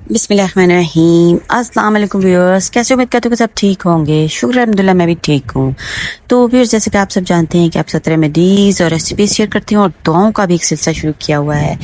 बिस्मिल्लाहिर्रहमानिर्रहीम। अस्सलाम वालेकुम व्यूअर्स, कैसे उम्मीद करते हो कि सब ठीक होंगे। शुक्र है, अल्हम्दुलिल्लाह मैं भी ठीक हूँ। तो व्यूअर्स, जैसे कि आप सब जानते हैं कि आप 17 रेमेडीज और रेसिपीज शेयर करती हूँ और दुआओं का भी एक सिलसिला शुरू किया हुआ है।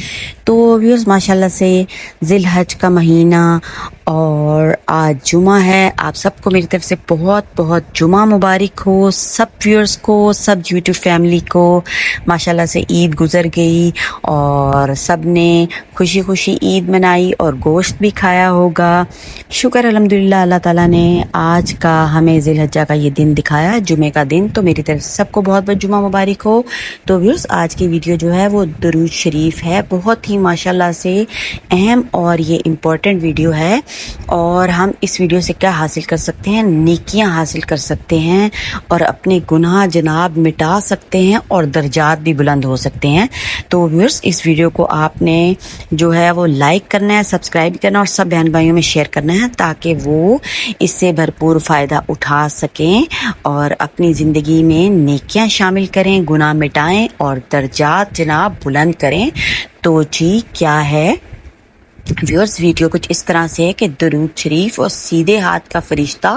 तो व्यूअर्स, माशाल्लाह से जिलहज का महीना और आज जुमा है। आप सबको मेरी तरफ से बहुत बहुत जुमा मुबारक हो। सब व्यूअर्स को, सब यूट्यूब फैमिली को माशाल्लाह से ईद गुजर गई और सब ने खुशी खुशी ईद मनाई और गोश्त भी खाया होगा। शुक्र अल्हम्दुलिल्लाह, अल्लाह ताला ने आज का हमें जिलहज्जा का ये दिन दिखाया, जुमे का दिन। तो मेरी तरफ से सबको बहुत बहुत जुमा मुबारक हो। तो व्यूअर्स, आज की वीडियो जो है वो दुरूद शरीफ है, बहुत ही माशाल्लाह से अहम और ये इम्पोर्टेंट वीडियो है। और हम इस वीडियो से क्या हासिल कर सकते हैं, नेकियां हासिल कर सकते हैं और अपने गुनाह जनाब मिटा सकते हैं और दर्जात भी बुलंद हो सकते हैं। तो व्यूअर्स, इस वीडियो को आपने जो है वो लाइक करना है, सब्सक्राइब करना और सब बहन भाइयों में शेयर करना है ताकि वो इससे भरपूर फ़ायदा उठा सकें और अपनी ज़िंदगी में नेकियां शामिल करें, गुनाह मिटाएं और दर्जात जनाब बुलंद करें। तो जी क्या है व्यूअर्स, वीडियो कुछ इस तरह से है कि दुरूद शरीफ और सीधे हाथ का फरिश्ता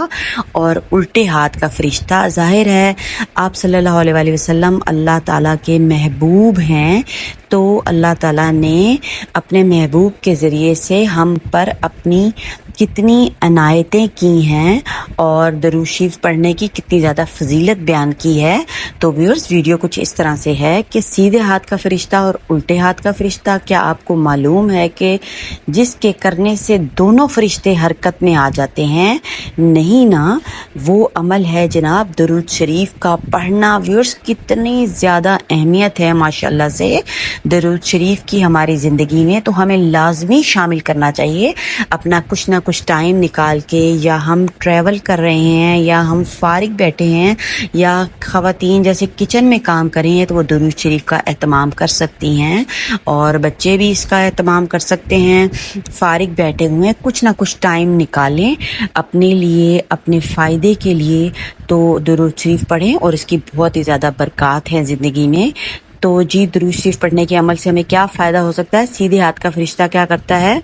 और उल्टे हाथ का फरिश्ता, जाहिर है आप सल्लल्लाहु अलैहि वसल्लम अल्लाह ताला के महबूब हैं। तो अल्लाह ताला ने अपने महबूब के ज़रिए से हम पर अपनी कितनी अनायतें की हैं और दुरूद शरीफ पढ़ने की कितनी ज़्यादा फजीलत बयान की है। तो व्यूअर्स, वीडियो कुछ इस तरह से है कि सीधे हाथ का फरिश्ता और उल्टे हाथ का फरिश्ता, क्या आपको मालूम है कि जिसके करने से दोनों फरिश्ते हरकत में आ जाते हैं? नहीं ना, वो अमल है जनाब दुरूद शरीफ का पढ़ना। व्यूअर्स, कितनी ज़्यादा अहमियत है माशाल्लाह से दुरूद शरीफ की हमारी ज़िंदगी में। तो हमें लाजमी शामिल करना चाहिए अपना कुछ ना कुछ टाइम निकाल के, या हम ट्रैवल कर रहे हैं या हम फारिग बैठे हैं या ख़वातीन जैसे किचन में काम कर रही हैं तो वो दुरूद शरीफ का एहतमाम कर सकती हैं और बच्चे भी इसका एहतमाम कर सकते हैं। फारिग बैठे हुए हैं, कुछ ना कुछ टाइम निकालें अपने लिए, अपने फ़ायदे के लिए। तो दुरूद शरीफ पढ़ें और इसकी बहुत ही ज़्यादा बरक़ात है ज़िंदगी में। तो जी, दुरूद शरीफ पढ़ने के अमल से हमें क्या फ़ायदा हो सकता है? सीधे हाथ का फरिश्ता क्या करता है?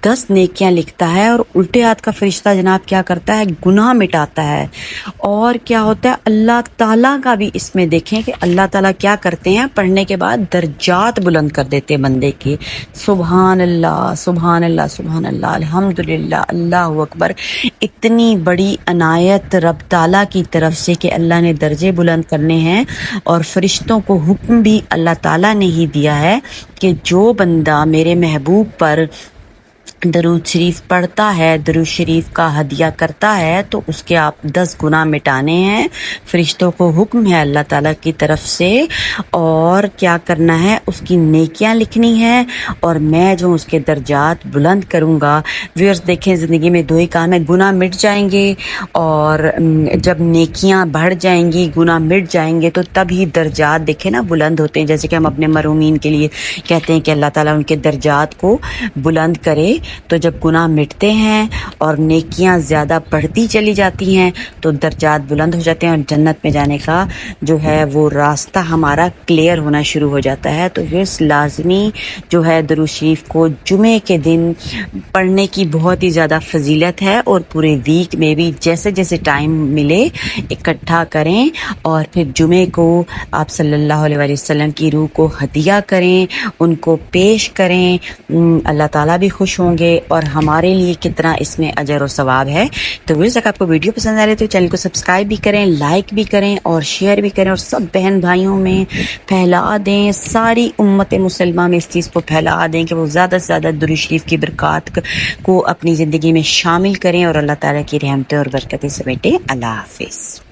10 नेकियां लिखता है और उल्टे हाथ का फरिश्ता जनाब क्या करता है? गुनाह मिटाता है। और क्या होता है, अल्लाह ताला का भी इसमें देखें कि अल्लाह ताला क्या करते हैं, पढ़ने के बाद दर्जात बुलंद कर देते हैं बंदे के। सुभान अल्लाह, सुभान अल्लाह, सुभान अल्लाह, अल्हम्दुलिल्लाह, अल्लाहु अकबर। इतनी बड़ी अनायत रब ताला की तरफ से कि अल्लाह ने दर्जे बुलंद करने हैं और फरिश्तों को हुक्म भी अल्लाह ताला ने ही दिया है कि जो बंदा मेरे महबूब पर दरूद शरीफ पढ़ता है, दरूद शरीफ का हदिया करता है, तो उसके आप 10 गुनाह मिटाने हैं। फरिश्तों को हुक्म है अल्लाह ताला की तरफ से, और क्या करना है, उसकी नेकियां लिखनी है और मैं जो उसके दर्जात बुलंद करूँगा। व्यूअर्स देखें, ज़िंदगी में दो ही काम है, गुनाह मिट जाएंगे और जब नेकियां बढ़ जाएंगी, गुनाह मिट जाएंगे तो तब ही दर्जात देखें ना बुलंद होते हैं। जैसे कि हम अपने मरूमीन के लिए कहते हैं कि अल्लाह ताला उनके दर्जात को बुलंद करे। तो जब गुनाह मिटते हैं और नेकियां ज़्यादा बढ़ती चली जाती हैं तो दर्जात बुलंद हो जाते हैं और जन्नत में जाने का जो है वो रास्ता हमारा क्लियर होना शुरू हो जाता है। तो ये लाजमी जो है दुरूद शरीफ को जुमे के दिन पढ़ने की बहुत ही ज़्यादा फजीलत है और पूरे वीक में भी जैसे जैसे टाइम मिले इकट्ठा करें और फिर जुमे को आप सल्लल्लाहु अलैहि वसल्लम की रूह को हदिया करें, उनको पेश करें। अल्लाह ताला भी खुश होंगे और हमारे लिए कितना इसमें अजर और सवाब है। तो व्यूअर्स, अगर आपको वीडियो पसंद आ रही है तो चैनल को सब्सक्राइब भी करें, लाइक भी करें और शेयर भी करें और सब बहन भाइयों में फैला दें। सारी उम्मत मुसलमान में इस चीज़ को फैला दें कि वो ज़्यादा से ज़्यादा दुरूद शरीफ की बरक़ात को अपनी ज़िंदगी में शामिल करें और अल्लाह ताला की रहमतें और बरकतें समेटें। अल्लाह हाफिज़।